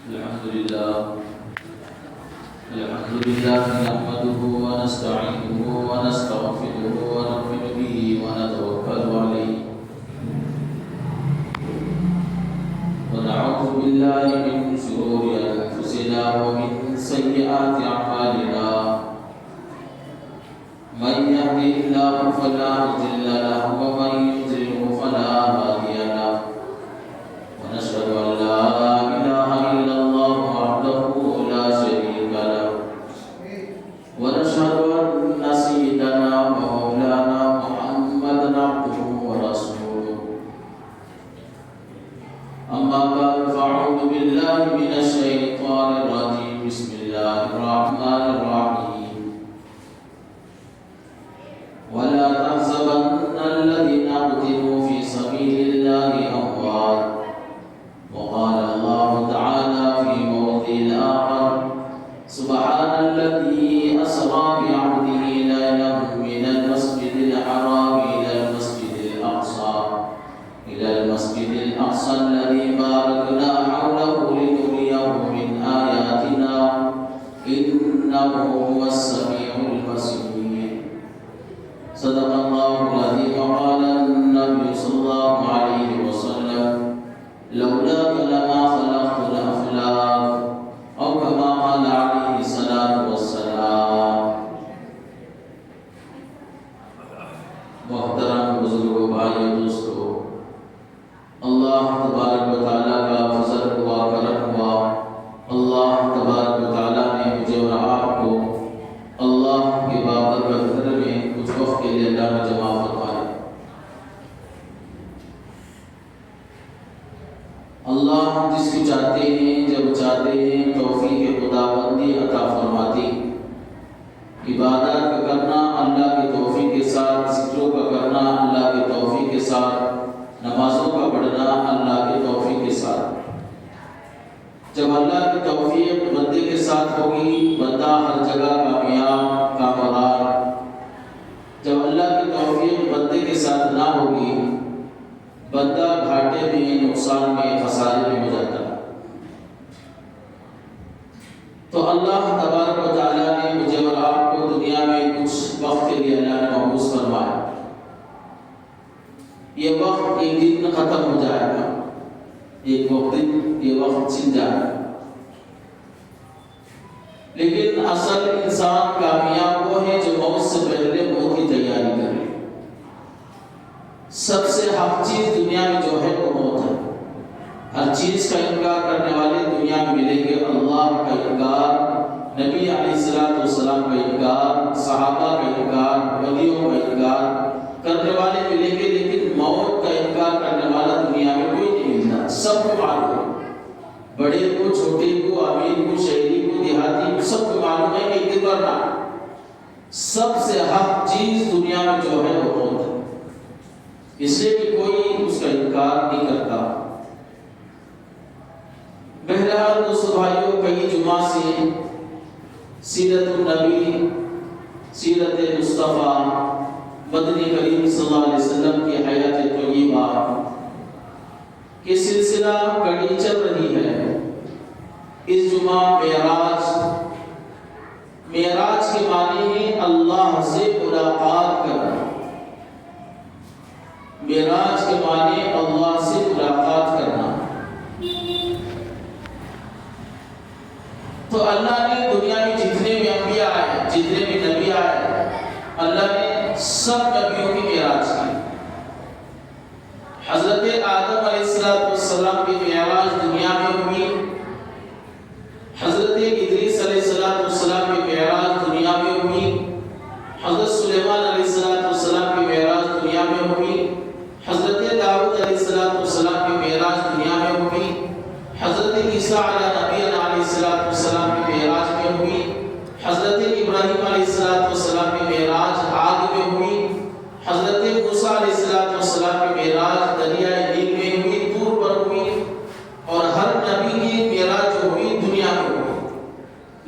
الحمد لله نحمده ونستعينه ونستغفره ونؤمن به ونتوكل عليه ونعوذ بالله من شرور أنفسنا ومن سيئات أعمالنا من يهده الله فلا مضل له ومن يضلل فلا هادي له ونشهد أن لا إله إلا الله وحده لا شريك له ونشهد أن سيدنا ومولانا محمدا عبده ورسوله أما بعد فأعوذ بالله من الشيطان الرجيم بسم الله الرحمن الرحيم ولا تحسبن الذين قتلوا في سبيل الله أموات وقال الله تعالى في موضع آخر سبحان الذي أسرى بعبده ليلا من المسجد الحرام إلى المسجد الأقصى الذي باركنا حوله لنريه من آياتنا إنه هو السميع البصير صدق الله العظيم وقال النبي صلى الله عليه وسلم لولاك لما خلقت الأفلاك أو كما قال عليه الصلاة والسلام. محترم بزرگوں بھائیوں دوستو، اللہ تبارک و تعالیٰ کا فضل ہوا کرم ہوا. اللہ تبارک و تعالیٰ نے مجھے اور آپ کو اللہ کے بابرکت گھر میں کچھ وقت کے لیے اللہ نے جمع فرمایا. اللہ جس کو چاہتے ہیں جب چاہتے ہیں توفیق خداوندی عطا فرماتی. عبادت کا کرنا اللہ کے توفیق کے ساتھ، ذکروں کا کرنا اللہ کے توفیق کے ساتھ، نمازوں کا پڑھنا اللہ کے توفیق کے ساتھ. جب اللہ کی توفیق بندے کے ساتھ ہوگی بندہ ہر جگہ کامیاب کامران. جب اللہ کی توفیق بندے کے ساتھ نہ ہوگی بندہ گھاٹے میں، نقصان میں، خسارے میں ہو جاتا ہے. تو اللہ تبارک و تعالیٰ نے مجھے اور آپ کو دنیا میں کچھ وقت کے لیے اللہ نے محفوظ فرمایا. یہ وقت ایک دن ختم ہو جائے گا، ایک دن یہ وقت چھن جائے گا. لیکن اصل انسان کامیاب وہ ہے جو موت سے پہلے موت کی تیاری کرے. سب سے حق چیز دنیا میں جو ہے وہ موت ہے. ہر چیز کا انکار کرنے والے دنیا میں ملیں گے. اللہ کا انکار، نبی علیہ السلام کا انکار، صحابہ کا انکار، ولیوں کا انکار کرنے والے ملیں گے. لیکن موت کا انکار کرنے والا دنیا میں کوئی نہیں ملتا. سب کو معلوم ہے، بڑے کو، چھوٹے کو، امیر کو، شہری کو، دیہاتی کو، سب کو معلوم ہے کہ ایک دن مرنا. سب سے حق چیز دنیا میں جو ہے وہ موت ہے، اس لیے کہ کوئی اس کا انکار نہیں کرتا. بہرحال دوستو بھائیوں، کئی جمعہ سے سیرت النبی، سیرت مصطفیٰ مدنی کریم صلی اللہ علیہ وسلم کی حیات طیبہ کی سلسلہ کڑی چل رہی ہے. اس جمعہ معراج کے معنی ہے اللہ سے ملاقات کرنا. معراج کے معنی اللہ سے ملاقات کرنا. تو اللہ نے دنیا میں جتنے بھی انبیاء آئے، جتنے بھی نبی آئے، اللہ نے سب نبیوں کی معراج کی. حضرت آدم علیہ السلام کی معراج دنیا میں ہوئی. حضرت ادریس علیہ السلام کی معراج دنیا میں ہوئی. حضرت سلیمان علیہ السلام کی معراج دنیا میں ہوئی. حضرت داؤد علیہ السلام کی معراج دنیا میں ہوئی. حضرت عیسیٰ علیہ السلام کی معراج میں ہوئی. حضرت ابراہیم علیہ السلام کی معراج آگ میں ہوئی. حضرت موسیٰ علیہ السلام کی معراج دریائے نیل میں ہوئی، طور پر ہوئی. اور ہر نبی کی معراج جو ہوئی دنیا میں ہوئی.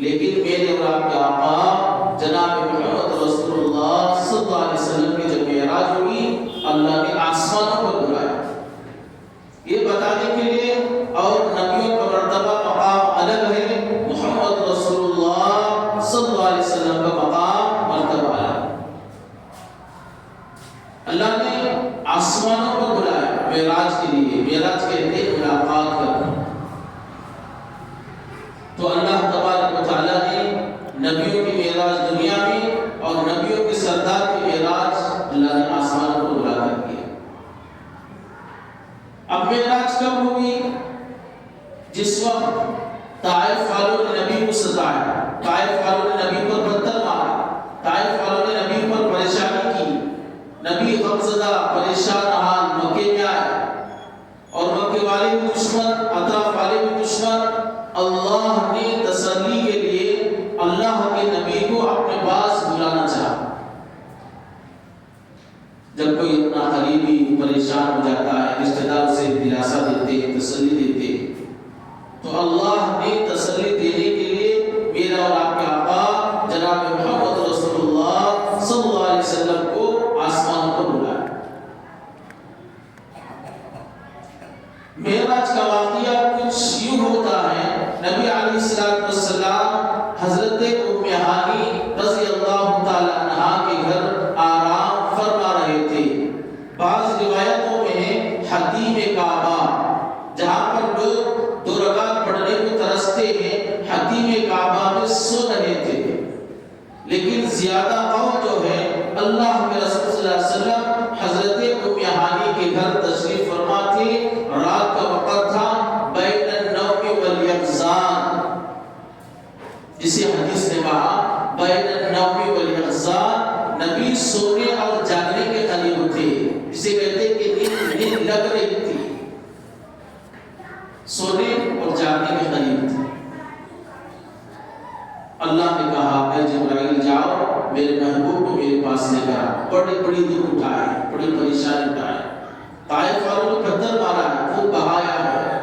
لیکن میرے اور آپ کے آقا جناب محمد رسول اللہ صلی اللہ علیہ وسلم کی جب معراج ہوئی اللہ نے آسمانوں پر بلایا. یہ بتانے کے لیے اور نبیوں کا مرتبہ مقام تو اللہ تبارک و تعالیٰ نے نبیوں کی معراج دنیا میں اور نبیوں کے سردار کی معراج اللہ نے آسمان کو بلا کر کیا۔ اب معراج کب ہوئی؟ جس وقت طائف والوں نے نبی کو ستایا، طائف والوں نے نبی پر پتھر مارا، طائف والوں نے نبی پر پریشانی کی، نبی غمزدہ پریشان حال مکے میں آئے اور مکے والے بھی دشمن، اطراف والے بھی دشمن۔ اللہ نے تسلی کے لیے اللہ کے نبی کو اپنے پاس بلانا چاہا۔ جب کوئی اپنا قریبی پریشان ہو جاتا ہے، رشتہ دار اسے دلاسا دیتے ہیں، تسلی دیتے ہیں، تو اللہ نے تسلی دینے کے لیے میرا اور آپ کے آقا جناب محمد رسول اللہ صلی اللہ علیہ وسلم کو آسمان پر بلایا۔ معراج کا واقعہ کچھ یوں ہوتا ہے، نبی علیہ السلام حضرت ام ہانی رضی اللہ تعالی عنہا کے گھر آرام فرما رہے تھے۔ بعض روایتوں میں ہے حتیم کعبہ، جہاں پر لوگ دو رکعت پڑھنے کو ترستے ہیں، حتیم کعبہ میں سو رہے تھے۔ لیکن زیادہ قول جو ہے اللہ کے رسول صلی اللہ علیہ وسلم حضرت ام ہانی کے گھر تشریف فرما تھے، رات کا وقت تھا، بین النوم والیقظان، جسے حدیث نے کہا بین النوم والیقظان، نبی سونے اور جاگنے کے قریب تھے، جسے کہتے ہیں کہ نیند لگ رہی تھی، سونے اور جاگنے کے قریب تھے۔ اللہ نے کہا اے جبرائیل جاؤ میرے محبوب کو میرے پاس لے کر آؤ۔ بڑی بڑی دکھ اٹھائے، بڑی پریشانی اٹھائے، طائف والوں نے پتھر مارا ہے، خون بہایا ہے،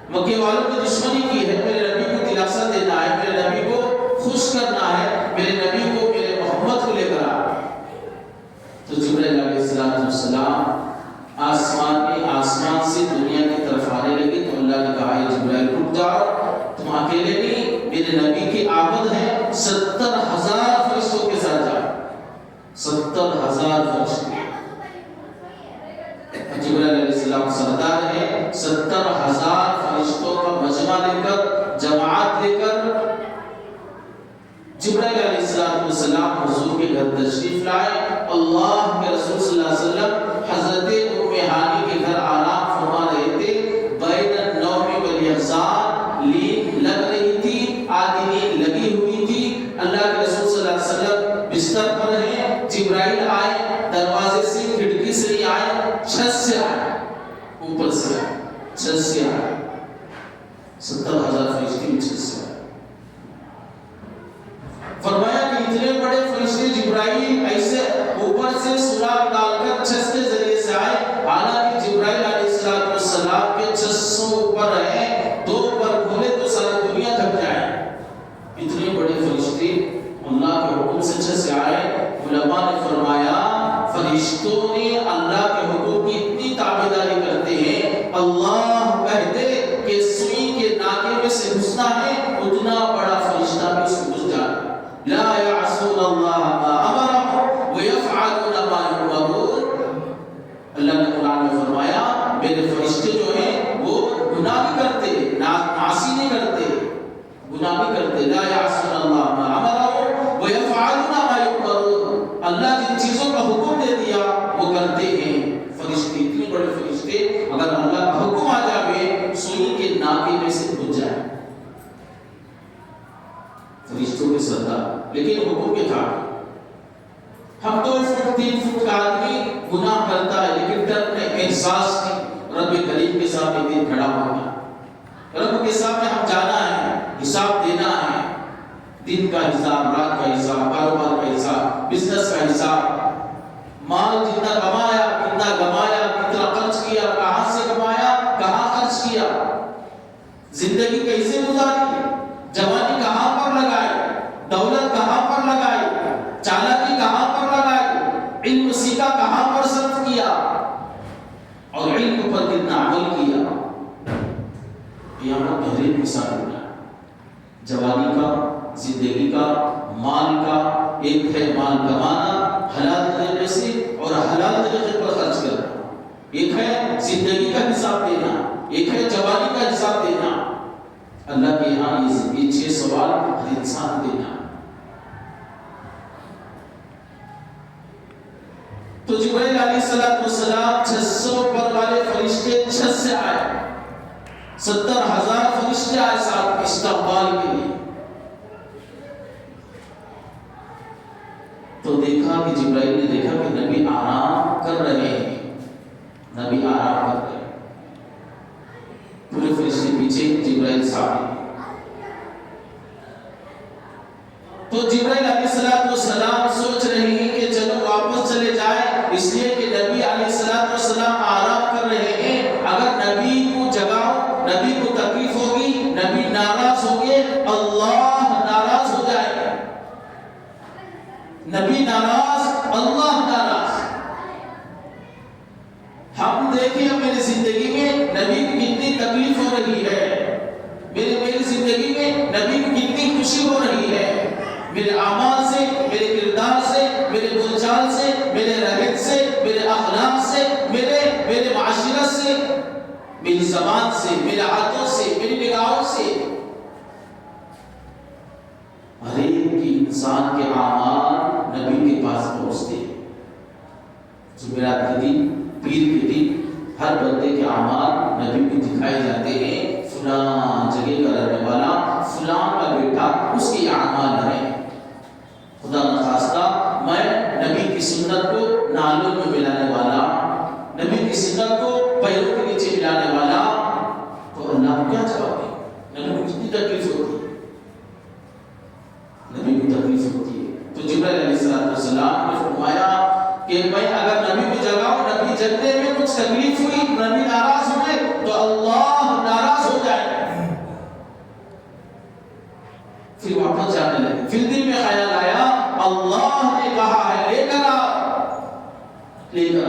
مکے والوں نے دشمنی کی ہے، میرے نبی کو دلاسا دینا ہے، میرے نبی کو خوش کرنا ہے، میرے نبی کو میرے محمد کو لے کر آؤ۔ تو جبرائیل علیہ السلام آسمان سے دنیا کی طرف آنے لگے، تو اللہ نے کہا اے جبرائیل رک جاؤ، تم اکیلے نہیں، میرے نبی کی آمد ہے، 70,000 فرشتوں کے ساتھ جاؤ، 70,000 فرشتے۔ جبرائیل علیہ السلام سردار ہے، 70,000 فرشتوں کا مجمع لے کر، جماعت لے کر جبرائیل علیہ السلام حضور کے گھر تشریف لائے۔ اللہ کے رسول صلی اللہ علیہ وسلم حضرت ام ہانی کے گھر آرام فرما رہے تھے، بین النوم والیقظان، نیند لگ رہی تھی، آدھی نیند لگی ہوئی تھی۔ اللہ کے رسول صلی اللہ علیہ وسلم بستر پر ہیں، جبرائیل آئے، دروازے سے کھڑکی سے نہیں آئے، چھت سے آئے، اوپر سے آئے، چھت سے آئے، 70,000 فرشتے بھی چھت سے آئے۔ فرمایا کہ اتنے بڑے فرشتے جبرائیل ایسے اوپر سے سراغ ڈال کر چھت کے ذریعے سے آئے، حالانکہ جبرائیل علیہ السلام کے 600 اوپر ہیں، 2 پر کھولے تو ساری دنیا تھک جائے۔ اتنے بڑے فرشتے اللہ کے حکم سے چھت سے آئے۔ علماء نے فرمایا فرشتوں نے اللہ کے حکم کی اتنی تابعداری کرتے ہیں، اللہ کہتے کہ سوئی کے ناکے میں سے گھسنا ہے، اتنا بڑا فرشتہ بھی اس میں گھس جاتا۔ لا يعصون الله ما امرهم ويفعلون ما يؤمرون۔ اللہ نے قرآن میں فرمایا میرے فرشتے جو ہیں وہ گناہ نہیں کرتے، معاصی نہیں کرتے، گناہ نہیں کرتے۔ لا يعصون الله ما امرهم ويفعلون ما يؤمرون، اللہ جن چیزوں کا حکم دے دیا وہ کرتے ہیں۔ فرشتے اتنے بڑے فرشتے اگر اللہ کا حکم آ جائے سوئی کے ناکے میں سے گھس جائے، فرشتوں کے سردار، لیکن حکم کے تھا۔ ہم 2 فٹ 3 فٹ کا آدمی گناہ کرتا ہے، لیکن ڈر میں احساس نہیں، رب کریم کے سامنے دن کھڑا ہوگا، رب کے سامنے ہم جانا ہے، حساب دینا ہے، دن کا حساب، رات کا حساب، کاروبار کا حساب، بزنس کا حساب، مال جتنا کمایا، کتنا گمایا، کتنا خرچ کیا، کہاں سے کمایا، کہاں خرچ کیا، زندگی کیسے گزاری، جوانی کہاں پر لگائی، دولت کہاں پر لگائی، چالاکی کہاں پر لگائی، علم سیکھا کہاں پر صرف کیا، اور علم پر کتنا عمل کیا۔ یہاں بہترین مثال ہونا ہے جوانی کا، زندگی کا، مال کا۔ ایک ہے مال کمانا حلال طریقے سے اور حلال طریقے پر خرچ کرنا، ایک ہے زندگی کا حساب دینا، ایک ہے جوانی کا حساب دینا۔ اللہ کے یہاں یہ 6 سوال ہر انسان دینا. تو جبرائیل علیہ السلام 600 پر والے فرشتے 6 سے آئے، 70,000 فرشتے آئے ساتھ استقبال کے لیے. تو دیکھا کہ جبرائیل نے دیکھا کہ نبی آرام کر رہے ہیں، نبی آرام کر رہے ہیں. پورے فرشتے پیچھے، جبرائیل سامنے. تو جبرائیل علیہ السلام سوچ رہے ہیں کہ چلو واپس چلے جائیں، اس لیے کہ نبی علیہ السلام آرام کر رہے ہیں. اگر نبی کو جگاؤ، نبی کو تکلیف ہوگی، نبی ناراض ہوگے، اللہ ناراض ہو جائے گا. نبی ناراض، اللہ ناراض. ہم دیکھیں میری زندگی میں نبی کو کتنی تکلیف ہو رہی ہے، میری زندگی میں نبی کو کتنی خوشی ہو رہی ہے. میرے اعمال سے، میرے کردار سے، میرے بول چال سے، میرے رہن سے، میرے اخلاق سے، میرے معاشرت سے، میری زبان سے، میرے ہاتھوں سے، میری نگاہوں سے. ہر ایک انسان کے اعمال نبی کے پاس پہنچتے ہیں. جمعرات کے دن، پیر کے دن ہر بندے کے اعمال نبی کو دکھائے جاتے ہیں. فلاں جگہ کا رہنے والا، فلاں کا بیٹا، اس کے اعمال ہیں. خدا نخواستہ میں نبی کی سنت کو نالوں میں ملانے والا، نبی کی سنت کو پیروں کے نیچے ملانے والا، تو اللہ کو کیا جواب دے؟ نبی کو کتنی تکلیف ہوتی ہے، نبی کو تکلیف ہوتی ہے. تو جبرائیل علیہ السلام نے فرمایا کہ میں اگر نبی کو جگاؤں، نبی جگنے میں کچھ تکلیف ہوئی، نبی ناراض ہوئے تو اللہ ناراض ہو جائے. پھر واپس جانے لگے. پھر دل میں خیال آیا اللہ نے کہا ہے لے کر آ.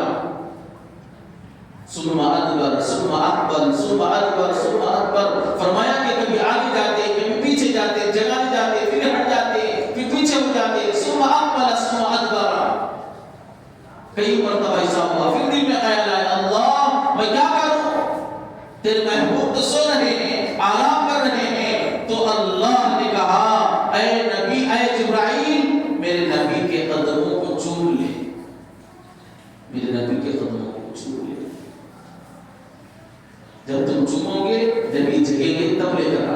ثم ادبر ثم اقبل ثم ادبر ثم اقبل. فرمایا کہ کبھی آگے جاتے، کبھی پیچھے جاتے، جگہ جاتے، پھر ہٹ جاتے، پھر پیچھے ہو جاتے. ثم اقبل ثم ادبر. کئی مرتبہ ایسا ہوا. پھر دل میں خیال آیا اللہ میں کیا کروں، تیرے محبوب تو سو رہے ہیں، آرام کر رہے ہیں. تو اللہ نے کہا اے نبی، اے جبرائیل، میرے نبی کے قدموں کو چوم لے، میرے نبی کے قدموں کو چوم لے. جب تم چومو گے، نبی جگیں گے، تب لے کر آ.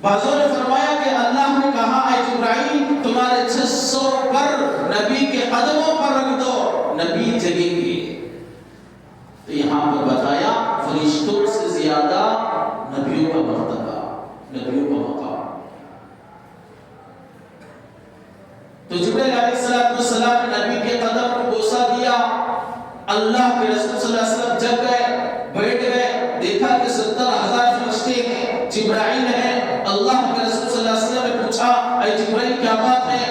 بعضوں نے فرمایا کہ اللہ نے کہا اے جبرائیل تمہارے 600 پر نبی کے قدموں پر رکھ دو، نبی جگیں گے. تو یہاں پر بتایا فرشتوں سے زیادہ نبیوں کا مرتبہ، نبیوں کا مقام. تو جبرائیل علیہ السلام نے نبی کے قدم کو بوسہ دیا. اللہ کے رسول صلی اللہ علیہ وسلم جگ گئے، بیٹھ گئے. دیکھا کہ 70,000 فرشتے ہیں، جبرائیل ہیں. اللہ کے رسول صلی اللہ علیہ وسلم نے پوچھا اے جبرائیل کیا بات ہے؟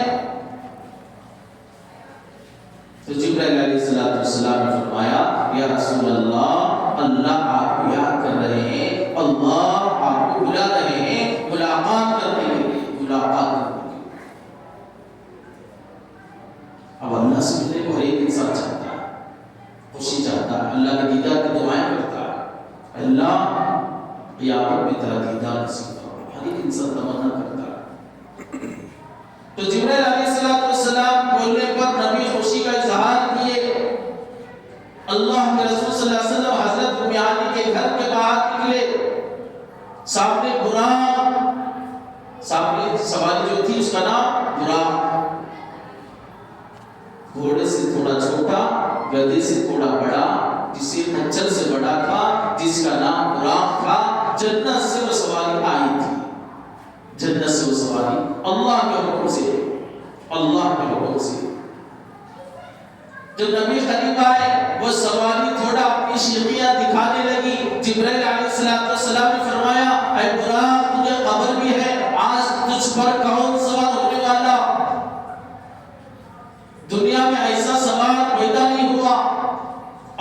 تو جبرائیل علیہ السلام نے فرمایا یا رسول اللہ، اللہ آپ کو یاد کر رہے ہیں، اللہ آپ کو بلا رہے ہیں ملاقات کرنے کے لیے، ملاقات کرنے کے لیے. اب اللہ سے ملنے کو ہر ایک انسان چاہتا ہے، خوشی چاہتا ہے، اللہ کے دیدار کی دعائیں کرتا ہے. اللہ قیامت میں تیرا دیدار نصیب کرو، ہر ایک انسان تمنا کرتا ہے. تو جبرائیل علیہ السلام بولنے پر نبی خوشی کا اظہار کیے. اللہ کے رسول صلی اللہ علیہ وسلم حضرت ام ہانی کے گھر کے باہر نکلے. سامنے براق، سامنے سواری جو تھی اس کا نام براق، گھوڑے سے تھوڑا چھوٹا، گدھے سے تھوڑا بڑا، جسے خچر سے بڑا تھا، جس کا نام براق تھا. جنت سے وہ سواری آئی تھی، جنت سے وہ سواری اللہ کے حکم سے، اللہ کے حکم سے. جب نبی قریب آئے وہ سواری تھوڑا اپنی شیخیاں دکھانے لگی. جبرائیل علیہ السلام نے فرمایا اے براق تجھے خبر بھی ہے آج تجھ پر کون سوار ہونے والا؟ دنیا میں ایسا سوار پیدا نہیں ہوا،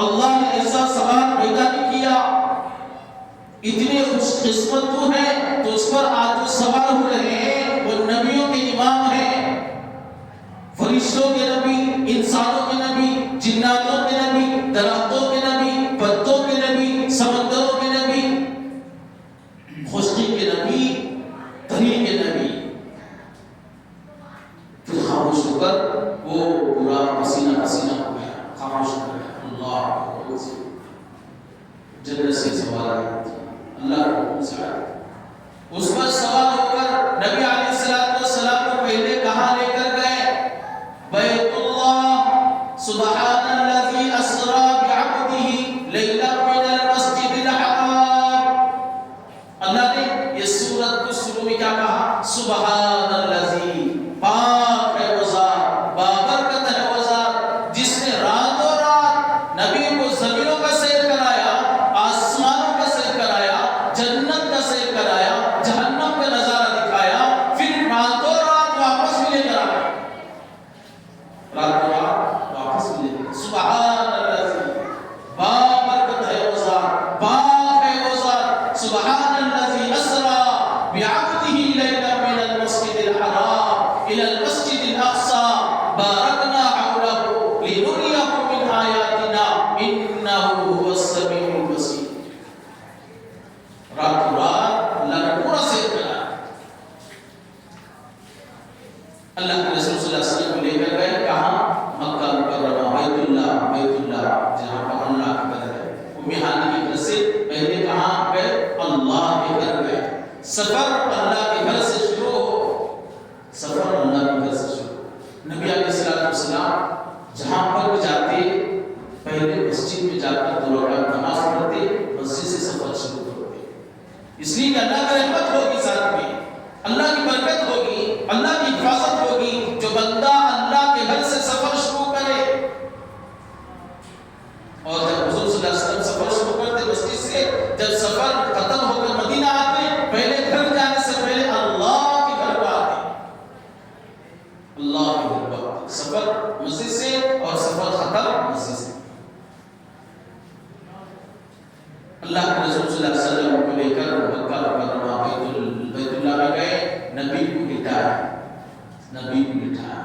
اللہ نے ایسا سوار پیدا نہیں کیا. اتنے خوش قسمت تو ہے تو اس پر آج جو سوار ہو رہے ہیں وہ نبیوں کے امام ہیں، فرشتوں کے نبی، انسانوں کے نبی، جناتوں کے نبی، درختوں کے نبی، پتوں کے نبی، سمندروں کے نبی. اس پر سوار ہو کر نبی علیہ السلام کو پہلے کہاں لے کر گئے؟ بیت اللہ، سبحان الذی اسرا بعبدہ لیلا من المسجد الحرام۔ اللہ نے یہ سورت کو شروع میں کیا کہا؟ سبحان الذی، پاک ہے وہ ذات، بابرکت ہے وہ ذات، جس نے راتوں رات نبی کو زمینوں کا سیر کرایا، آسمانوں کا سیر کرایا، جنت کا سیر کرایا، جہنم کا نظارہ دکھایا، پھر راتوں رات واپس بھی لے کر آیا، راتوں رات واپس بھی لے کر۔ سبحان الذی، بابرکت ہے وہ ذات، پاک ہے وہ ذات، سبحان الذی اسرا بعبدہ لیلا من المسجد الحرام الى المسجد الاقصى بارکنا حولہ لنریہ من آیاتنا انہ هو السمیع البصیر۔ راتوں رات اللہ نے پورا سیر کرا، اللہ کے رسول صلی اللہ علیہ وسلم کو لے کر گئے کہاں؟ مکہ مکرمہ، بیت اللہ جہاں پر اللہ کا گھر ہے۔ امی ہانی کی گھر سے پہلے کہاں گئے؟ اللہ کے گھر گئے۔ سفر اللہ کے گھر سے شروع ہو، سفر اللہ کے گھر سے شروع۔ نبی علیہ السلام جہاں پر بھی جاتے پہلے مسجد میں جا کر 2 رکعت نماز پڑھتے، مسجد سے سفر شروع کرتے، اس لیے کہ اللہ کی رحمت ہوگی ساتھ میں، اللہ کی برکت ہوگی، اللہ کی حفاظت ہوگی۔ جو بندہ اللہ کے گھر سے سفر شروع کرے، اور جب حضور صلی اللہ علیہ وسلم سفر شروع کرتے مسجد سے، جب سفر ختم ہو کر مدینہ آتے، پہلے گھر جانے سے پہلے اللہ کے گھر پر آتے، اللہ کے گھر پر آتے، سفر مسجد سے اور سفر ختم مسجد سے۔ اللہ کے رسول صلی اللہ علیہ وسلم کو لے کر مکہ مکرمہ بیت اللہ میں گئے، نبی کو لٹایا، نبی کو لٹایا،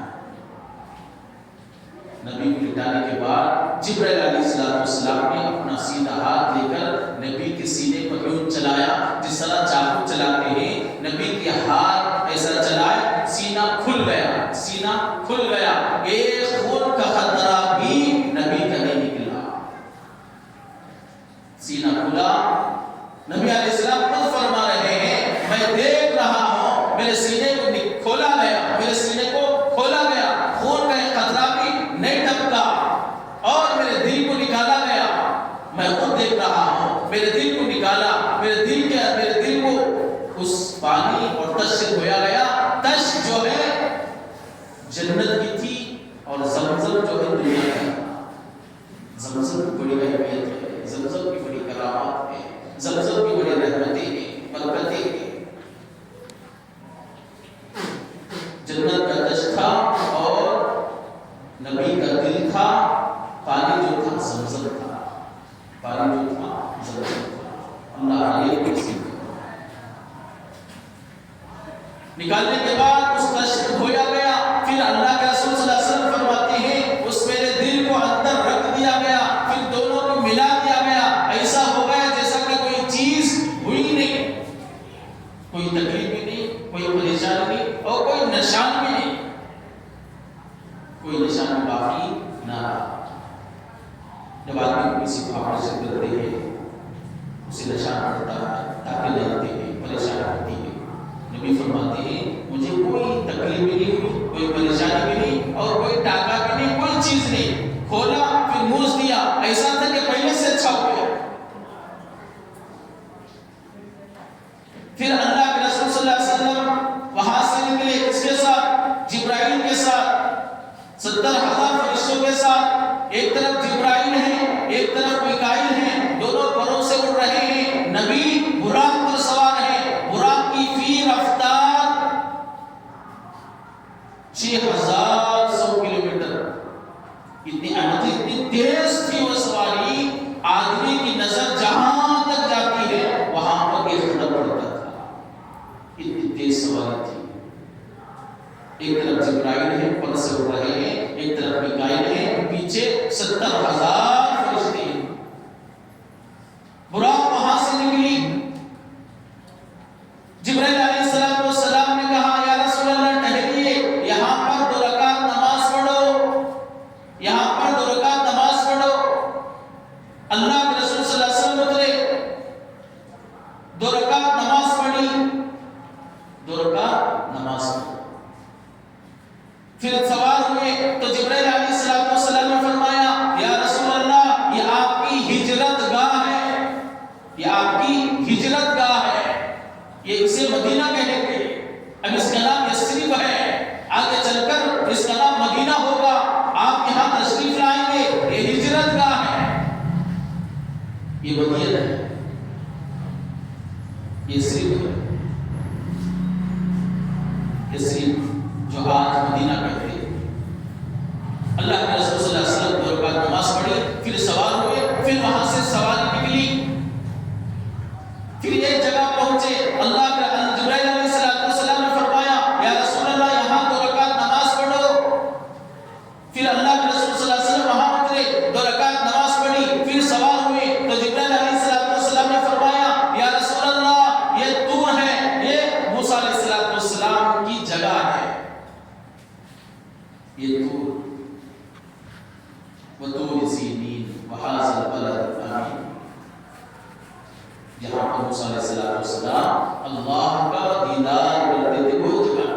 نبی کو لٹانے کے بعد جبرائیل علیہ السلام نے اپنا سیدھا ہاتھ لے کر نبی کے سینے پر یوں چلایا جس طرح چاقو چلاتے ہیں، نبی کے ہاتھ ایسا چلائے، سینہ کھل گیا، سینہ کھل گیا، ایک خون کا قطرہ بھی نبی کا نہیں نکلا، سینہ کھلا۔ نبی علیہ السلام خود فرما رہے ہیں میں دیکھ رہا ہوں میرے سینے کو کھولا گیا، میرے سینے کو کھولا گیا، خون کا ایک قطرہ بھی نہیں ٹپکا، اور میرے دل کو نکالا گیا، میں خود دیکھ رہا ہوں، میرے دل کو نکالا، میرے دل کو اس پانی اور تش سے دھویا گیا۔ تش جو ہے جنت کی تھی، اور زمزم جو ہے دنیا کا، زمزم کی بڑی اہمیت ہے، زمزم کی بڑی کرامات ہے، زمزم کی بڑی رحمتیں ہیں، برکتیں ہیں۔ جنت کا تش تھا اور نبی کا دل تھا، پانی جو تھا زمزم تھا، پانی جو تھا زمزم تھا۔ اللہ علیہ وسلم نکالنے کے بعد اس تش کو دھویا گیا، پھر اللہ کے رسول صلی اللہ علیہ وسلم فرماتے ہیں اس میرے دل کو اندر رکھ دیا گیا، پھر دونوں کو ملا دیا گیا، ایسا ہو گیا جیسا کہ کوئی چیز ہوئی نہیں، کوئی تکلیف بھی نہیں، کوئی پریشانی نہیں، اور کوئی نشان بھی نہیں، کوئی نشان باقی نہ رہا۔ جب آدمی کسی کو آپریشن کرتے ہیں اسے نشان پڑتا ہے، ٹانکے لگتے ہیں، پریشانی ہوتی ہے، نبی فرماتے ہیں مجھے کوئی تکلیف بھی نہیں ہوئی، کوئی پریشانی بھی نہیں، اور کوئی ٹانکا بھی نہیں، کوئی چیز نہیں، کھولا پھر موز دیا، ایسا تھا کہ پہلے سے اچھا ہو گیا۔ پھر اللہ کے رسول صلی اللہ علیہ وسلم وہاں سے نکلے، کس کے ساتھ؟ جبرائیل کے ساتھ، 70,000 فرشتوں کے ساتھ، ایک طرف جبرائیل ہیں، ایک طرف میکائیل ہیں، دونوں پروں سے اڑ رہے ہیں، نبی براق پر سوار ہیں، براق کی فی رفتار 6,100 کلومیٹر، اتنی تیز تھی وہ سواری، آدمی کی نظر جہاں تک جاتی ہے وہاں پر دیکھنا پڑتا تھا، اتنی تیز سواری تھی۔ ایک طرف جبرائیل ہے، پر سے اڑ رہے ہیں، ایک طرف میکائیل ہے، پیچھے 70,000 فرشتے ہیں۔ براق وہاں سے نکلی، جبرائیل علیہ السلام نے کہا یا رسول اللہ ٹہریے، یہاں پر 2 رکعت نماز پڑھو، یہاں پر 2 رکعت نماز پڑھو۔ اللہ کے رسول صلی اللہ علیہ وسلم اترے، 2 رکعت یہ اسے مدینہ کہیں گے. اب اس کا نام یثرب ہے، آگے چل کر اس کا نام مدینہ ہوگا. آپ یہاں تشریف لائیں گے، یہ ہجرت گاہ ہے، یہ مدینہ ہے، یہ یثرب ہے. یثرب جو آج مدینہ کہتے ہیں. اللہ کے رسول صلی اللہ علیہ وسلم 2 رکعت نماز پڑھی، پھر سوار ہوئے، پھر وہاں سے سواری نکلی، پھر ایک جگہ پہنچے. اللہ کے جبرائیل علیہ السلام نے فرمایا یا رسول اللہ یہاں 2 رکعت نماز پڑھو. پھر اللہ کے رسول صلی اللہ علیہ وسلم وہاں اترے، 2 رکعت نماز پڑھی، پھر سوار ہوئے. تو جبرائیل علیہ السلام نے فرمایا یا رسول اللہ یہ طور ہے، یہ موسیٰ علیہ السلام کی جگہ ہے، یہ طور وطور سینین وحاذا البلد الامین. یہاں پر موسیٰ علیہ السلام اللہ کا دیدار کرتے تھے وہ جگہ.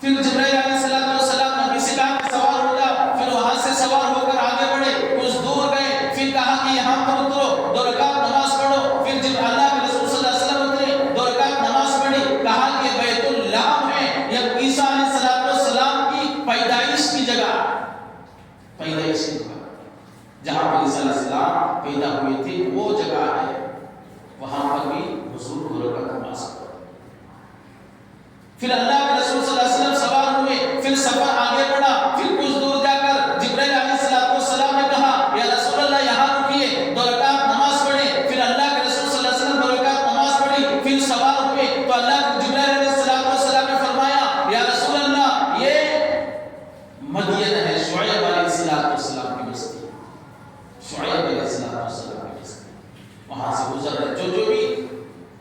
پھر جبرائیل علیہ السلام نبی سے کہا کہ سوار ہو جا. پھر وہاں سے سوار ہو کر آگے بڑھے، کچھ دور گئے، پھر کہا کہ یہاں پر اترو، 2 رکعت نماز پڑھو. پھر جب اللہ کے رسول صلی اللہ علیہ وسلم اترے، 2 رکعت نماز پڑھی، کہا کہ بیت اللحم ہے، یہ عیسیٰ علیہ السلام کی پیدائش کی جگہ، پیدائش کی جگہ جہاں پر عیسیٰ علیہ السلام پیدا ہوئے تھے وہ جگہ ہے. وہاں پر بھی حضور 2 رکعت نماز پڑھی. پھر اللہ کے رسول صلی اللہ علیہ وسلم سوار ہوئے، پھر سفر آگے بڑھا. پھر کچھ دور جا کر جبرائیل علیہ السلام نے کہا یا رسول اللہ یہاں رکیے، 2 رکعت نماز پڑھے. پھر اللہ کے رسول صلی اللہ علیہ وسلم 2 رکعت نماز پڑھی، پھر سوار ہوئے. تو اللہ جبرائیل علیہ السلام نے فرمایا یا رسول اللہ یہ مدین ہے، شعیب علیہ السلام کی بستی، شعیب علیہ السلام کی بستی. وہاں سے گزر رہے جو بھی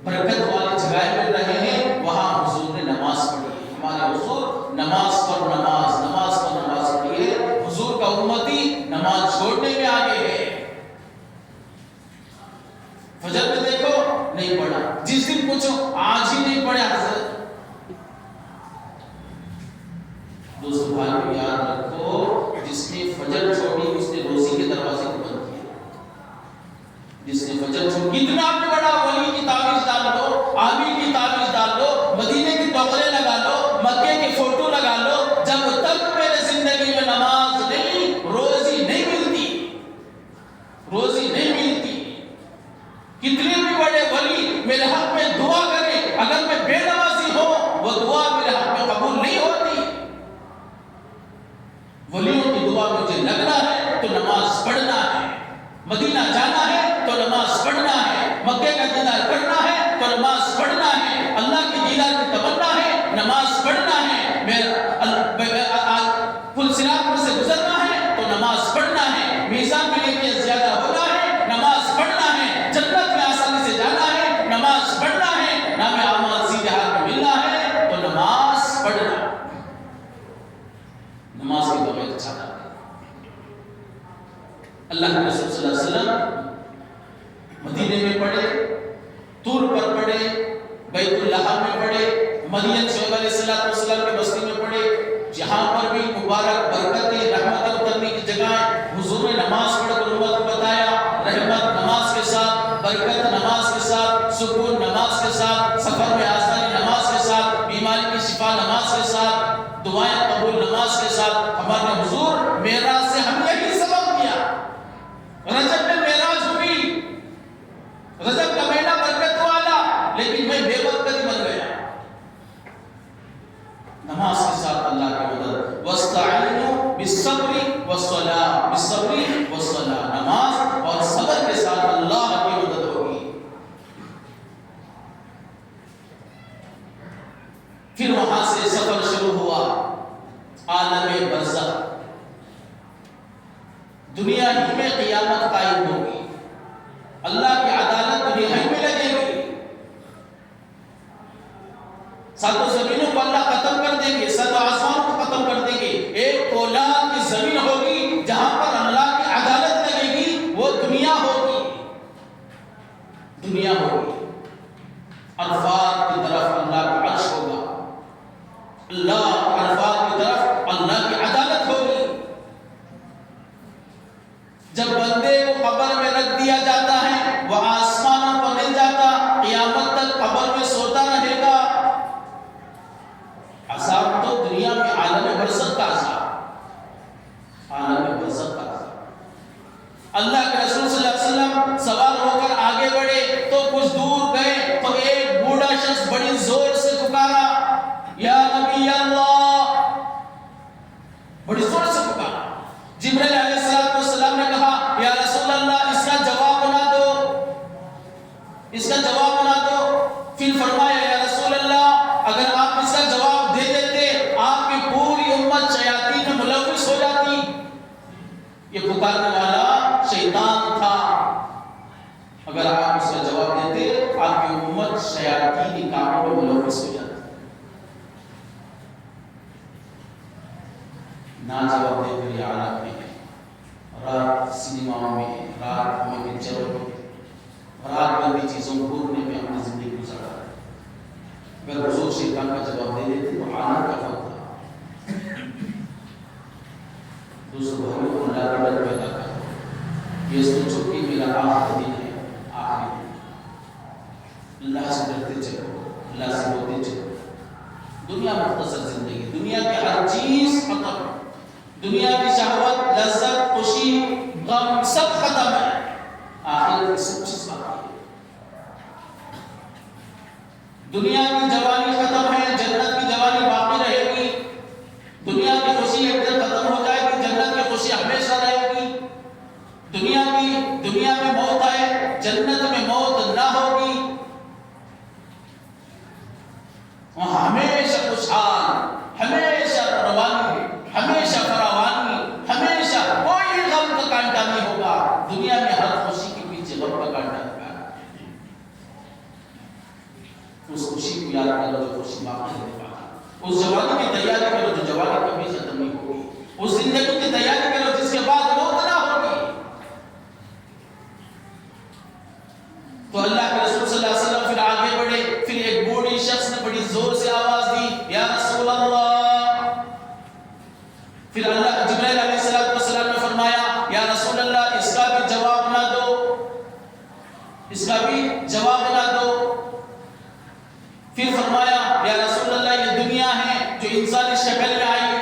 برکت والی جگہیں مل رہے ہیں وہاں حضور نے نماز پڑھی ہے. ہمارے حضور نماز پر نماز پڑھی ہے. حضور کا امتی نماز چھوڑنے میں آگے ہے. فجر میں دیکھو نہیں پڑھا، جس دن پوچھو آج ہی نہیں پڑھا حضرت. دوستو بھائی یاد رکھو، جس نے فجر چھوڑی اس نے روزی کے دروازے کو بند کیا. جس نے فجر چھوڑی، اتنا بھی بڑا ولی کی تعویذ ڈال لو، عامل کی تعویذ ڈال لو، مدینے کی ٹوکرے لگا لو، مکے کے فوٹو لگا لو، جب تک میرے زندگی میں نماز نہیں، روزی نہیں ملتی، روزی نہیں ملتی. کتنے بھی بڑے ولی میرے حق میں دعا کرے، اگر میں بے نمازی ہوں وہ دعا میرے حق میں قبول نہیں ہوتی. ولیوں کی دعا مجھے لگنا ہے تو نماز پڑھنا ہے، مدینہ جانا ہے تو نماز پڑھنا ہے، مکے کا دیدار کرنا ہے تو نماز پڑھنا ہے، اللہ کی دیدار کی تمنا ہے نماز پڑھنا ہے، پل صراط پر سے گزرنا ہے تو نماز پڑھنا ہے، میزان میں لے کے زیادہ ہونا ہے نماز پڑھنا ہے، جنت میں آسانی سے جانا ہے نماز پڑھنا ہے، نام اعمال سیدھے ہاتھ میں ملنا ہے تو نماز پڑھنا. نماز کے بغیر اچھا نہ. اللہ کے رسول صلی اللہ علیہ وسلم مدینے میں پڑھے، طور پر پڑھے، بیت اللحم میں پڑھے، مدینہ شعیب علیہ السلام کی بستی میں پڑھے. جہاں پر بھی مبارک برکتیں رحمت اترنے کی جگہیں، حضور نے نماز پڑھ کر امت کو بتایا رحمت نماز کے ساتھ، برکت نماز کے ساتھ، سکون نماز کے ساتھ، سفر میں آسانی نماز کے ساتھ، بیماری کی شفا نماز کے ساتھ، دعائیں قبول نماز کے ساتھ. ہمارے حضور معراج سے ہم یہی سبق کیا. رجب میں معراج ہوئی، رجب کا مہینہ برکت والا، لیکن میں بے برکت بن گیا. نماز کے ساتھ اللہ کی مدد، واستعینوا بالصبر والصلاۃ، بالصبر والصلاۃ، نماز اور صبر کے ساتھ اللہ کی مدد ہوگی. پھر وہاں سے سفر شروع ہوا عالم برزخ. دنیا ہی میں قیامت قائم ہوگی، اللہ کی عدالت دنیا ہی میں لگے گی. ساتوں زمینوں کو اللہ ختم کر دیں گے، ساتوں آسمانوں کو ختم کر دیں گے. ایک اولاد کی زمین ہوگی جہاں پر اللہ کی عدالت لگے گی، وہ دنیا ہوگی. دنیا ہوگی. عرفات کی طرف اللہ کا عرش ہوگا، اللہ عرفات کی طرف اللہ کی عدالت ہوگی. جب بندے کو قبر میں رکھ دیا جاتا ہے وہ آگے بڑھے تو کچھ دور گئے تو ایک بوڑھا شخص بڑی زور سے پکارا یا نبی اللہ، بڑی زور سے پکارا۔ جبرائیل علیہ السلام نے کہا یا رسول اللہ اس کا جواب بنا دو، اس کا جواب بنا دو۔ پھر فرمایا یا رسول اللہ اگر آپ اس کا جواب دے دیتے آپ کی پوری امت شیاطین میں ملوث ہو جاتی۔ یہ پکارنے والا شیطان تھا، اگر آپ اس کا جواب دیتے آپ کی امت شیاطین کاموں میں ملوث ہو جاتی۔ نہ جواب دے کر یہ حالات میں رات سنیماؤں میں، رات میں پکچروں میں، رات گندی چیزوں کو ڈھونڈنے میں اپنی زندگی گزارا۔ اگر حضور شیطان کا جواب دے دیتے تو حالات کا فرق تھا۔ دوسروں بھائیوں کو اللہ کا ڈر پیدا کرو، یہ سوچو کہ میرا آخری دن ہے، آخری دن۔ اللہ سے ڈرتے چلو، اللہ سے ہوتے چلو۔ دنیا مختصر زندگی، دنیا کی ہر چیز ختم، دنیا کی شہوت، لذت، خوشی، غم سب ختم ہے، آخرت کی سب چیز باقی ہے۔ دنیا کی جوانی ختم ہے، جنت کی جوانی باقی رہے گی۔ دنیا کی خوشی ایک دن ختم ہو جائے گی، جنت کی خوشی ہمیشہ رہے گی۔ دنیا میں موت ہے، جنت میں موت نہ ہوگی۔ وہاں ہمیشہ خوشحال، ہمیشہ روانی، ہمیشہ فراوانی، ہمیشہ کوئی غم کا کانٹا نہیں ہوگا۔ دنیا میں ہر خوشی کے پیچھے غم کا کانٹا ہوگا۔ اس خوشی کو یاد کرو جو خوشی باقی رہے گا، اس جوانی کی تیاری کرو جو جوانی کبھی ختم نہیں ہوگی، اس زندگی کی تیاری کرو جس کے بعد موت نہ ہوگی۔ تو اللہ کے رسول صلی اللہ علیہ وسلم پھر آگے بڑھے، پھر ایک بوڑھی شخص نے بڑی زور سے آواز دی یا رسول اللہ۔ پھر اللہ جبرائیل علیہ السلام نے فرمایا یا رسول اللہ اس کا بھی جواب نہ دو، اس کا بھی جواب نہ دو۔ پھر فرمایا یا رسول اللہ یہ دنیا ہے جو انسانی شکل میں آئی،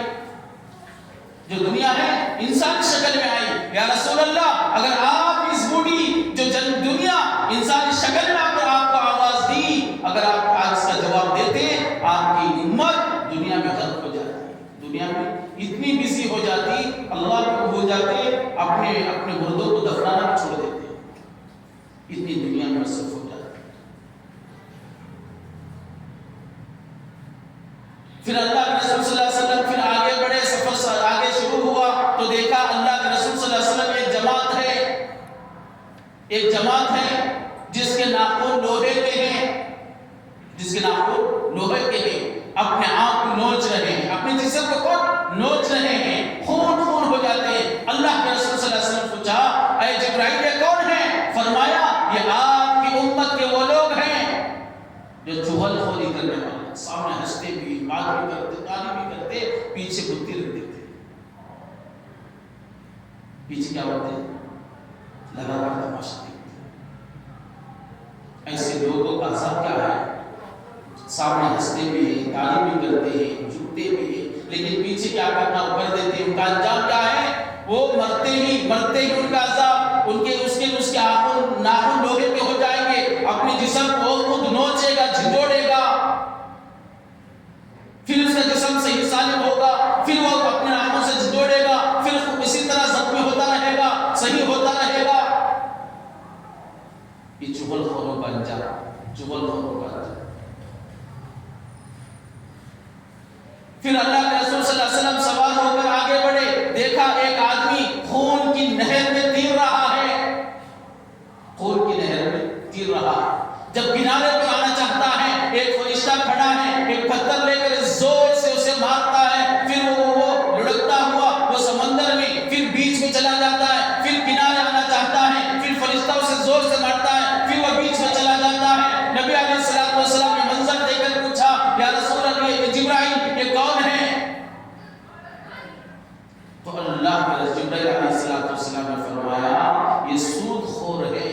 جو دنیا ہے انسانی شکل میں آئی۔ یا رسول اللہ اگر آپ اس بوڑھی جو دنیا انسانی شکل میں آپ کو آواز دی، اگر آپ آج اس کا جواب دیتے آپ کی امت دنیا میں غرق ہو جاتی، دنیا میں اتنی بزی ہو جاتی، اللہ کو بھول جاتے، اپنے مردوں کو دفنانا چھوڑ دیتے، اتنی دنیا میں مصروف ہو جاتی۔ پھر اللہ کے رسول صلی اللہ علیہ وسلم پھر آگے بڑھے، سفر آگے شروع ہوا تو دیکھا اللہ کے رسول صلی اللہ علیہ وسلم ایک جماعت ہے جس کے ناخن لوہے کے ہیں، جس کے ناخن لوہے کے ہیں، اپنے آپ کو نوچ رہے ہیں، اپنے جسم کو نوچ رہے ہیں، خون ہو جاتے ہیں۔ اللہ کے رسول صلی اللہ علیہ وسلم پوچھا اے جبرائیل یہ کون ہیں؟ فرمایا یہ آپ کی امت کے وہ لوگ ہیں جو چغل خوری کرنے والے، سامنے ہنستے بھی، بات بھی کرتے، گالی بھی کرتے، پیچھے بھکتی رکھ دیتے، پیچھے کیا ہوتے لگا کر تماشا دیکھتے۔ ایسے لوگوں کا عذاب کیا ہے؟ سامنے ہنستے بھی ہیں، گالی بھی کرتے ہیں، جھکتے بھی ہیں، لیکن پیچھے کیا کرنا کر دیتے ہیں۔ ان کا انجام کیا ہے؟ وہ مرتے ہی ان کا عذاب، اس کے ناخن لوہے کے ہو جائیں گے، اپنے جسم کو خود نوچے گا، جھنجھوڑے گا، پھر اس کا جسم صحیح سالم ہوگا، پھر وہ اپنے ناخن سے جھنجھوڑے گا، پھر اسی طرح زخمی ہوتا رہے گا، صحیح ہوتا رہے گا۔ یہ چغل خوروں کا انجام، چغل خوروں کا انجام۔ پھر اللہ کے رسول صلی اللہ علیہ وسلم سوار ہو کر آگے بڑھے، دیکھا ایک آدمی خون کی نہر میں تیر رہا ہے، خون کی نہر میں تیر رہا ہے۔ جب کنارے پر آنا چاہتا ہے ایک فرشتہ کھڑا ہے، ایک پتھر لے کر زور سے اسے مارتا ہے، پھر وہ لڑکتا ہوا وہ سمندر میں، پھر بیچ میں چلا جاتا ہے، پھر کنارے آنا چاہتا ہے، پھر فرشتہ اسے زور سے مارتا ہے، پھر وہ بیچ میں چلا جاتا ہے۔ نبی علیہ السلام نے منظر دیکھ کر پوچھا یا رسول اللہ جبرائیل یہ کون ہے؟ تو اللہ کے جبرائیل علیہ السلام نے فرمایا یہ سود خور ہے،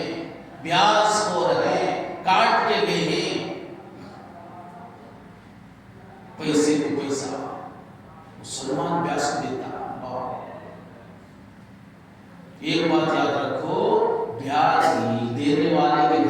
بیاض خور ہے، کاٹ کے گئے ہیں، پیسے کو پیسہ مسلمان بیاض کو دیتا۔ ایک بات یاد رکھو، بیاض دینے والے کے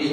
1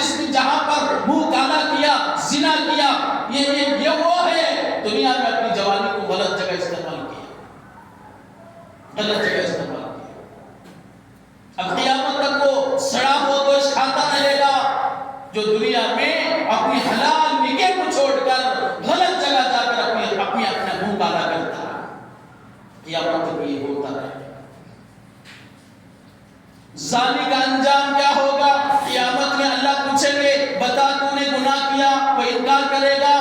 جس نے جہاں پر منہ کالا کیا، زنا کیا، یہ وہ ہے دنیا میں اپنی جوانی کو غلط جگہ استعمال کیا، غلط جگہ استعمال کیا۔ اب قیامت تک وہ سڑا ہوا گوشت کھاتا رہے گا جو دنیا میں اپنی حلال نگاہ کو چھوڑ کر غلط جگہ جا کر اپنا منہ کالا کرتا ہے۔ قیامت تک یہ ہوتا رہے گا۔ زانی کا انجام کیا ہوگا؟ قیامت میں اللہ پوچھیں گے بتا تو نے گناہ کیا؟ وہ انکار کرے گا۔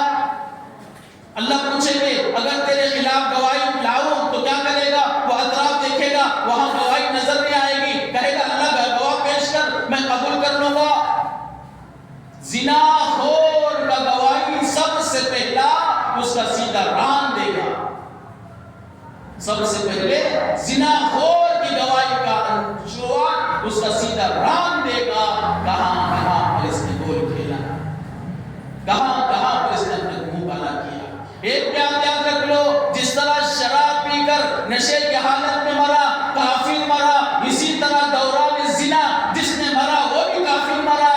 اللہ پوچھیں گے اگر تیرے خلاف گواہی لاؤں تو کیا کرے گا؟ وہ اطراف دیکھے گا، وہاں گواہی نظر نہیں آئے گی، کہے گا اللہ گواہ پیش کر، میں قبول کر لوں گا۔ زنا خور کا گواہی سب سے پہلا اس کا سیدھا ران دے گا۔ سب سے پہلے زنا خور کی گواہی کا شروعات اس کا سیدھا ران دے گا۔ کہاں پر اس نے گول کھیلا، کہاں پر اس نے اپنے منہ کالا کیا۔ ایک بات یاد رکھ لو، جس طرح شراب پی کر نشے کی حالت میں مرا کافر مرا، اسی طرح دوران زنا جس نے مرا وہ بھی کافر مرا۔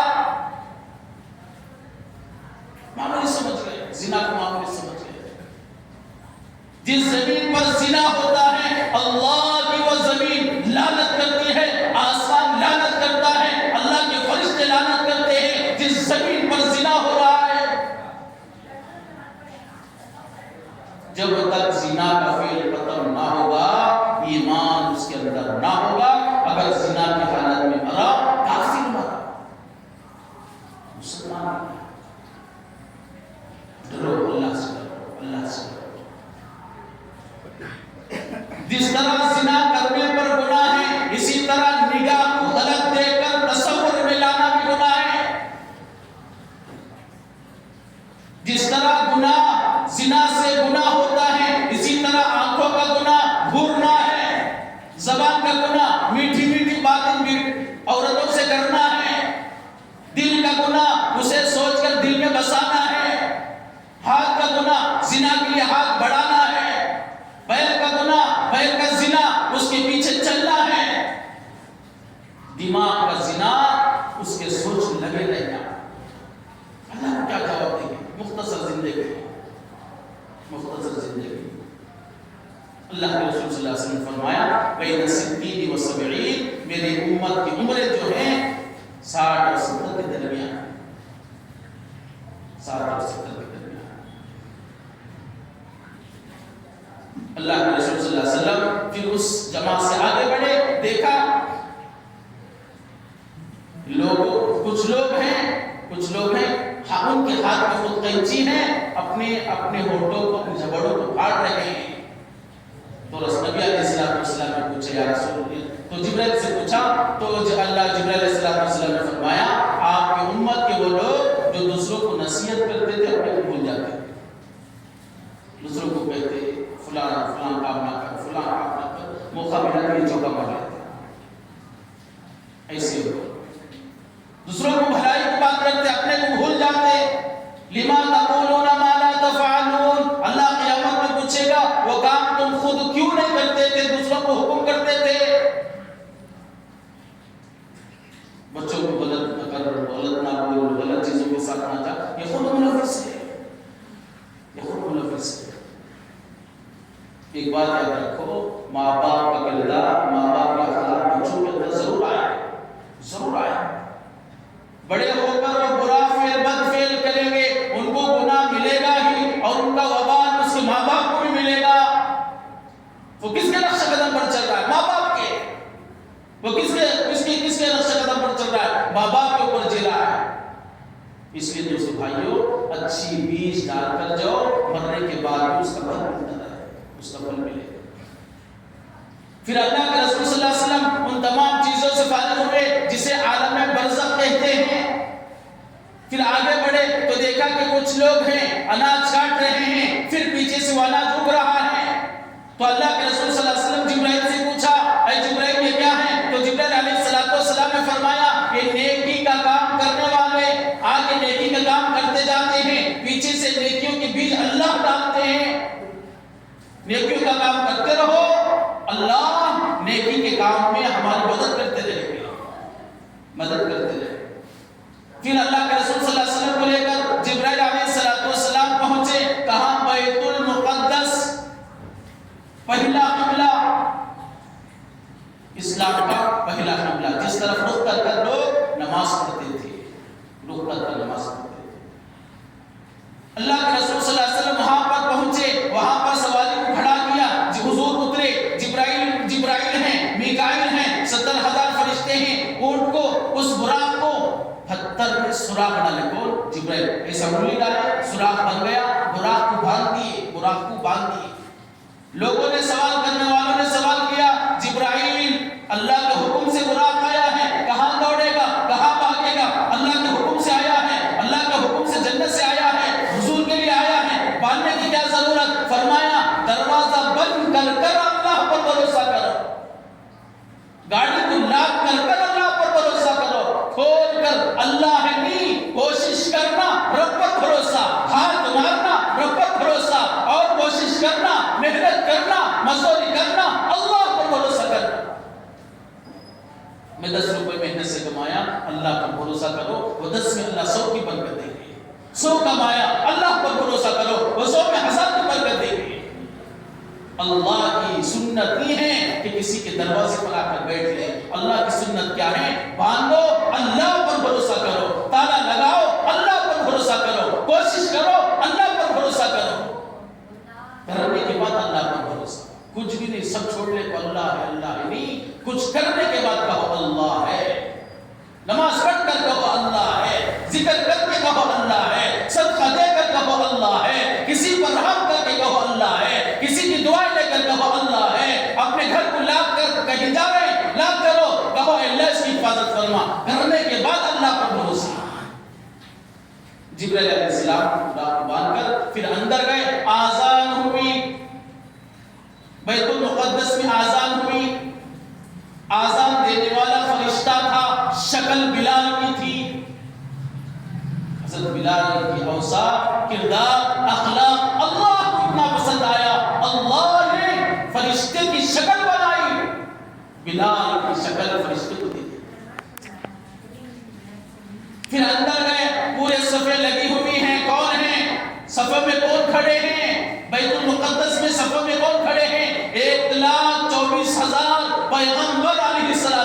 معمولی سمجھ گئے، زنا کو معمولی سمجھ گئے۔ جس زمین پر زنا ہوتا ہے اللہ کی وہ زمین لعنت کرتی ہے، آسمان لعنت کرتا ہے، اللہ کے فرشتے لعنت کرتے ہیں۔ جس زمین پر زنا ہو رہا ہے، جب تک زنا کا فعل ختم نہ ہوگا ایمان اس کے اندر نہ ہوگا۔ اگر زنا کی حالت میں مرا کافر مرا، مسلمان ڈرو اللہ سے، ڈرو اللہ سے۔ جس طرح زنا کرنے پر گناہ ہے، اسی طرح نگاہ کو غلط دے کر تصور میں لانا بھی گناہ ہے۔ جس طرح گناہ زنا سے گناہ ہوتا ہے، اسی طرح آنکھوں کا گناہ گھورنا ہے، زبان کا گناہ میٹھی میٹھی باتیں عورتوں سے کرنا ہے، دل کا گناہ اسے سوچ کر دل میں بسانا ہے، ہاتھ کا گناہ زنا کے لیے ہاتھ بڑھانا ہے، پیر کا گناہ، پیر کا زنا اس کے پیچھے چلنا ہے، دماغ کا زنا اس کے سوچ لگے رہنا۔ اللہ کو کیا جواب دیں گے؟ مختصر زندگی، مختصر زندگی۔ اللہ کے رسول صلی اللہ علیہ وسلم نے فرمایا بین الستین والسبعین، میری امت کی عمریں جو ہیں 60 اور 70 کے درمیان، 60 اور 70 کے درمیان۔ اللہ کے رسول صلی اللہ علیہ وسلم پھر اس جماعت سے آگے بڑھے، دیکھا کچھ لوگ ہیں ان کے ہاتھ میں خود قینچی ہے، اپنے ہونٹوں کو، اپنے جبڑوں کو کاٹ رہے ہیں۔ تو نبی علیہ السلام نے پوچھا یا رسول اللہ، تو جبرائیل سے پوچھا تو اللہ جبرائیل علیہ السلام نے فرمایا آپ کی امت کے وہ لوگ جو دوسروں کو نصیحت کرتے تھے اپنے کو بھول جاتے تھے، دوسروں کو کہتے فلاں کام نہ کر، فلاں کام نہ کر، مقابلہ میں چوکا مار لیتے، ایسے ہو دوسروں کو بھلائی کی بات کرتے اپنے کو بھول جاتے۔ لما تقولون ما لا تفعلون، اللہ قیامت میں پوچھے گا وہ کام تم خود کیوں نہیں کرتے تھے، دوسروں کو حکم کرتے تھے۔ بچوں کو غلط نہ کر، غلط نہ بول، غلط چیزوں کے ساتھ نہ جا، یہ خود منافس ہے، یہ خود منافس ہے۔ ایک بات یاد رکھو، ماں باپ کا کردار، ماں باپ کا اخلاق بچوں کے اندر ضرور آئے۔ بڑے ہو کر وہ برا فعل بد فعل کریں گے، ان کو گناہ ملے گا ہی، اور ان کا وبال اس کے ماں باپ کو بھی ملے گا۔ وہ کس کے نقش قدم پر چل رہا ہے؟ ماں باپ کے۔ وہ کس کے نقش قدم پر چل رہا ہے؟ ماں باپ کے اوپر جی رہا ہے۔ اس لیے دوستو بھائیو، اچھی بیج ڈال کر جاؤ، مرنے کے بعد بھی اس کا پھل ملتا ہے، اس کا پھل ملے گا۔ پھر اللہ کے رسول صلی اللہ علیہ وسلم ان تمام چیزوں سے فارغ ہوئے جسے عالم برزخ کہتے ہیں۔ پھر آگے بڑھے تو دیکھا کہ کچھ لوگ ہیں اناج کاٹ رہے ہیں، پھر پیچھے سے وہ اناج اگ رہا ہے۔ تو اللہ کے رسول صلی اللہ علیہ وسلم جبرائیل سے پوچھا اے جبرائیل یہ کیا ہے؟ تو جبرائیل علیہ السلام نے فرمایا یہ نیکی کا کام کرنے والے آگے نیکی کا کام کرتے جاتے ہیں، پیچھے سے نیکیوں کے بیج اللہ ڈالتے ہیں۔ نیکیوں کا کام کرتے رہو، اللہ نیکی کے کام میں ہماری مدد کرتے رہے گا، مدد کرتے رہے۔ پھر اللہ کے رسول صلی اللہ علیہ وسلم کو لے کر جبرائیل علیہ السلام پہنچے کہاں؟ بیت المقدس، پہلا قبلہ، اسلام کا پہلا قبلہ جس طرف رخ کر کر لوگ نماز پڑھتے تھے، رخ کر کر نماز پڑھتے تھے۔ اللہ کے رسول صلی اللہ علیہ وسلم وہاں پر پہنچے، وہاں پر سواری کو کھڑا کیا، حضور اترے، جبرائیل ہیں، میکائیل ہیں، 70,000 فرشتے ہیں، اونٹ کو، اس براق کو پتھر میں سوراخ ڈالے، کون؟ جبرائیل، ایسا انگلی ڈالے، سوراخ بن گیا، براق کو باندھ دیے۔ لوگوں نے سوال کرنے والوں نے سوال کیا، جبرائیل اللہ کے حکم سے براق آیا ہے، کہاں دوڑے گا، کہاں بھاگے گا؟ اللہ کے حکم سے آیا ہے، اللہ کے حکم سے جنت سے آیا ہے، حضور کے لیے آیا ہے، باندھنے کی کیا ضرورت؟ فرمایا دروازہ بند کر کر اللہ پر بھروسہ کرو، گاڑی کو لاک کر کر اللہ پر بھروسہ کرو، کھول کر اللہ ہے نہیں، کوشش کرنا رب پر بھروسہ، ہاتھ مارنا رب پر بھروسہ، اور کوشش کرنا، محنت کرنا، مزدوری کرنا، اللہ پر بھروسہ کرنا۔ میں 10 روپے محنت سے کمایا، اللہ پر بھروسہ کرو، وہ 10 میں اللہ 100 کی برکت دے گی۔ 100 کمایا، اللہ پر بھروسہ کرو، وہ 100 میں 1000 کی برکت دے گی۔ اللہ کی سنت یہ ہے کہ کسی کے دروازے پر آ کر بیٹھ لے۔ اللہ کی سنت کیا ہے؟ باندھو، اللہ پر بھروسہ کرو، تالا لگاؤ، اللہ پر بھروسہ کرو، کوشش کرو، اللہ پر بھروسہ کرو، کرنے کے بعد اللہ پر بھروسہ، کچھ بھی نہیں، سب چھوڑنے کو اللہ ہے، اللہ ہے نہیں، کچھ کرنے کے بعد کہو اللہ ہے، نماز پڑھ کر کہو اللہ ہے، ذکر کر کے کہو اللہ ہے، صدقہ دے کر کہو اللہ ہے، کسی پر رحم کر کے کہو اللہ ہے، کسی کی دعائیں لے کر کہو اللہ ہے، اپنے گھر کو لاک کر کہیں جا رہے ہیں لاک کرو، کہو اللہ اس کی حفاظت فرما، کرنے کے بعد اللہ پر بھروسہ۔ جبرائیل علیہ السلام کو باندھ کر پھر اندر گئے، آذان ہوئی، بیت المقدس میں آذان ہوئی، آذان دینے والا فرشتہ تھا، شکل بلال کی تھی، حضرت بلال کی اوصاف، کردار، اخلاق اللہ کو اتنا پسند آیا، اللہ نے فرشتے کی شکل بنائی، بلال کی شکل فرشتے کو دی۔ پھر اندر گئے، پورے صفیں لگی ہوئی ہیں، کون ہیں؟ صفوں میں کون کھڑے ہیں؟ بیت المقدس میں صفوں میں کون کھڑے ہیں؟ 1,24,000 پیغمبر علیہ السلام،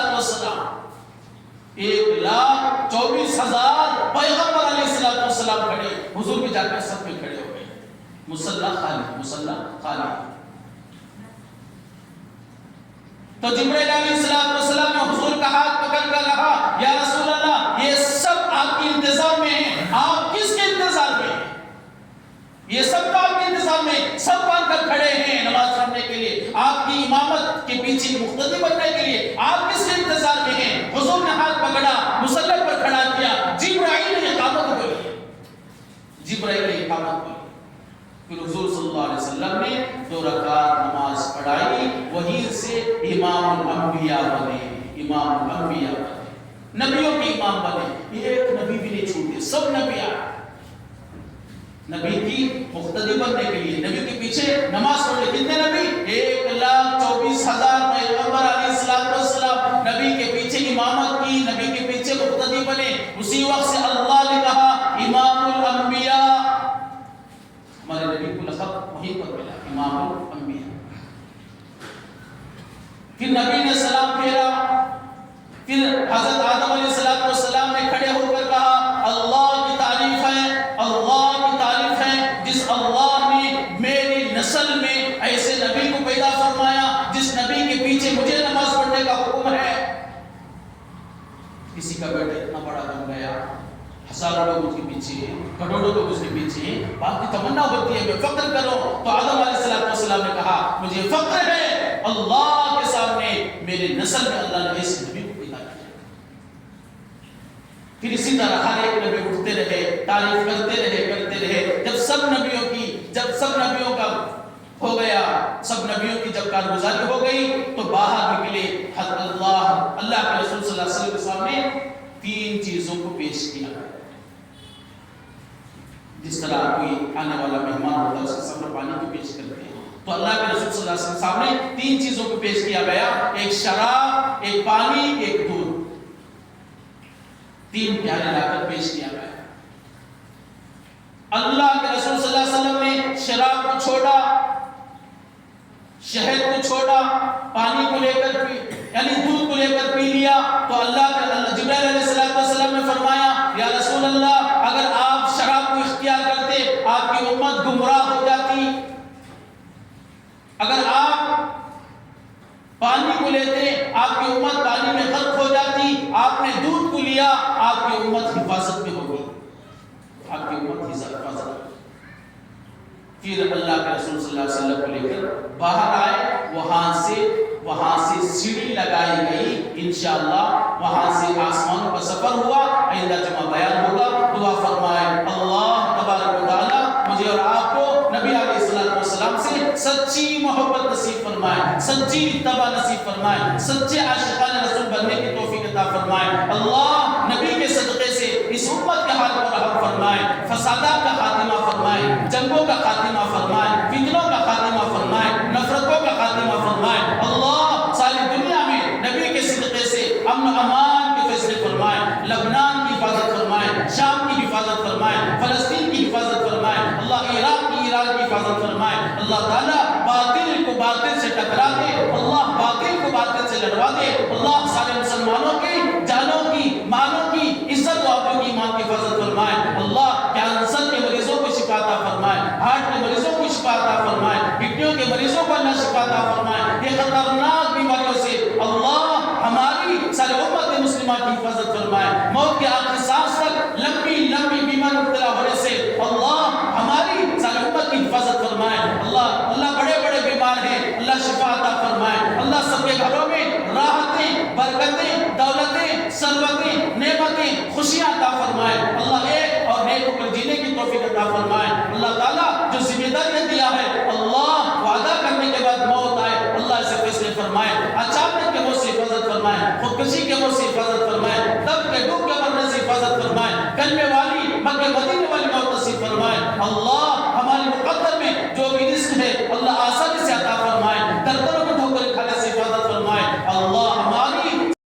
1,24,000 پیغمبر علیہ السلام کھڑے، حضور بھی جا کر سب میں کھڑے ہو گئے، مصلی خالی۔ تو جبرائیل علیہ السلام نے حضور کا ہاتھ پکڑ کر کہا، یا رسول اللہ، یہ سب آپ کے انتظام میں ہیں، آپ کس کے انتظار میں ہیں؟ یہ سب آپ کے انتظام میں، سب باندھ کر کھڑے ہیں نماز پڑھنے کے لیے، آپ کی امامت کے پیچھے مقتدی بننے کے لیے، آپ کس کے انتظار میں ہیں؟ حضور نے ہاتھ پکڑا، مصلی پر کھڑا کیا، جبرائیل نے اقامت بولی، پھر حضور صلی اللہ علیہ وسلم نے 2 رکعت نماز پڑھائی، وہیں سے امام الانبیاء بنے، نبیوں کے امام بنے، ایک نبی بھی نہیں چھوٹے، سب نبی آئے نبی کی مقتدی بننے کے لیے، نبی کے پیچھے نماز پڑھنے۔ کتنے نبی؟ 1,24,000 پیغمبر علیہ السلام نبی کے پیچھے امامت کی، نبی کے پیچھے مقتدی بنے۔ اسی وقت سے اللہ نے کہا امام الانبیاء، ہمارے نبی کو لقب وہیں پر ملا، امام الانبیاء۔ پھر نبی نے سلام پھیرا، پھر حضرت آدم علیہ السلام نے کھڑے ہو کر کہا اللہ کی تعریف ہے، اللہ کی تعریف ہے جس اللہ نے میری نسل میں ایسے نبی کو پیدا فرمایا جس نبی کے پیچھے مجھے نماز پڑھنے کا حکم ہے۔ کسی کا بیٹا اتنا بڑا بن گیا، ہزاروں لوگ اس کے پیچھے، کروڑوں لوگ اس کے پیچھے، باپ کی تمنا ہوتی ہے میں فخر کروں، تو آدم علیہ السلام نے کہا مجھے فخر ہے اللہ کے سامنے میرے نسل میں اللہ نے ایسے نبی کو پیدا کیا۔ پھر اسی طرح ہر ایک نبی اٹھتے رہے، تعریف کرتے رہے، جب سب نبیوں کا ہو گیا، سب نبیوں کی جب کارگزاری ہو گئی تو باہر نکلے، اللہ کے رسول صلی اللہ علیہ وسلم کے سامنے 3 چیزوں کو پیش کیا۔ جس طرح کوئی آنے والا مہمان ہوتا ہے اس کے سامنے پانی کو پیش کرتے ہیں، تو اللہ کے رسول صلی اللہ علیہ وسلم سامنے 3 چیزوں کو پیش کیا گیا، ایک شراب، ایک پانی، ایک دودھ۔ 3 پیالے لا کر پیش کیا گیا. اللہ کے رسول صلی اللہ علیہ وسلم نے شراب کو چھوڑا، شہد کو چھوڑا، پانی کو لے کر پی یعنی دودھ کو لے کر پی لیا. تو اللہ کے جبرائیل علیہ السلام نے فرمایا یا رسول اللہ اگر آپ شراب کو اختیار کرتے آپ کی امت گمراہ ہو جاتی، اگر آپ پانی کو لیتے آپ کی امت پانی میں غرق ہو جاتی، آپ نے دودھ کو لیا آپ کی امت حفاظت میں ہوگی، آپ کی امت حفاظت. پھر اللہ کے رسول صلی اللہ علیہ وسلم کو لے کر باہر آئے، وہاں سے سیڑھی لگائی گئی، انشاءاللہ وہاں سے آسمانوں کا سفر ہوا. آئندہ جمعہ بیان ہوگا. دعا فرمائے اللہ تبارک و تعالی مجھے اور آپ کو نبی علیہ السلام سے سچی محبت نصیب فرمائے، سچی اتباع نصیب فرمائے، سچے عاشقان رسول بننے کی توفیق عطا فرمائے. اللہ نبی کے صدقے سے اس امت کے حال کو رحم فرمائے، فسادات کا خاتمہ فرمائے، جنگوں کا خاتمہ فرمائے، فتنوں کا خاتمہ فرمائے، نفرتوں کا خاتمہ فرمائے. اللہ ساری دنیا میں نبی کے صدقے سے امن و امان کے فیصلے فرمائے، لبنان کی حفاظت فرمائے، شام کی حفاظت فرمائے، فلسطین کی حفاظت فرمائے. اللہ عراق کی حفاظت فرمائے. اللہ تعالیٰ باطل کو باطل سے ٹکرا دے، اللہ باطل کو باطل سے لڑوا دے. اللہ سارے مسلمانوں کی جانوں کی مالوں کی عزت و آبرو کی ایمان کی حفاظت فرمائے. اللہ کینسر کے مریضوں کو شفا عطا فرمائے، ہارٹ کے مریضوں کو شفا عطا فرمائے، کڈنیوں کے مریضوں کو اللہ شفا عطا فرمائے. یہ خطرناک بیماریوں سے اللہ ہماری سارے امت مسلمہ کی حفاظت فرمائے. موت کے آخری سانس تک لمبی بیماری مبتلا ہونے سے اللہ ہماری سارے امت کی حفاظت فرمائے. اللہ بڑے بیمار ہیں، اللہ شفا عطا فرمائے. اللہ سب کے گھروں میں راحتیں، برکتیں، دولتیں، ثروتیں، نعمتیں، خوشیاں عطا فرمائے. اللہ ایک اور نیک ہو کر جینے کی توفیق عطا فرمائے. اللہ تعالیٰ جو ذمہ داریاں دیا ہے اللہ وعدہ کرنے کے بعد موت آئے اللہ اسے فیصلے فرمائے. اچانک کے موت سے حفاظت فرمائے، خودکشی کے موت سے حفاظت فرمائے، دب کے ڈوب کے مرنے سے حفاظت فرمائے، کلمے والی مکہ مدینے والی موت نصیب فرمائے. اللہ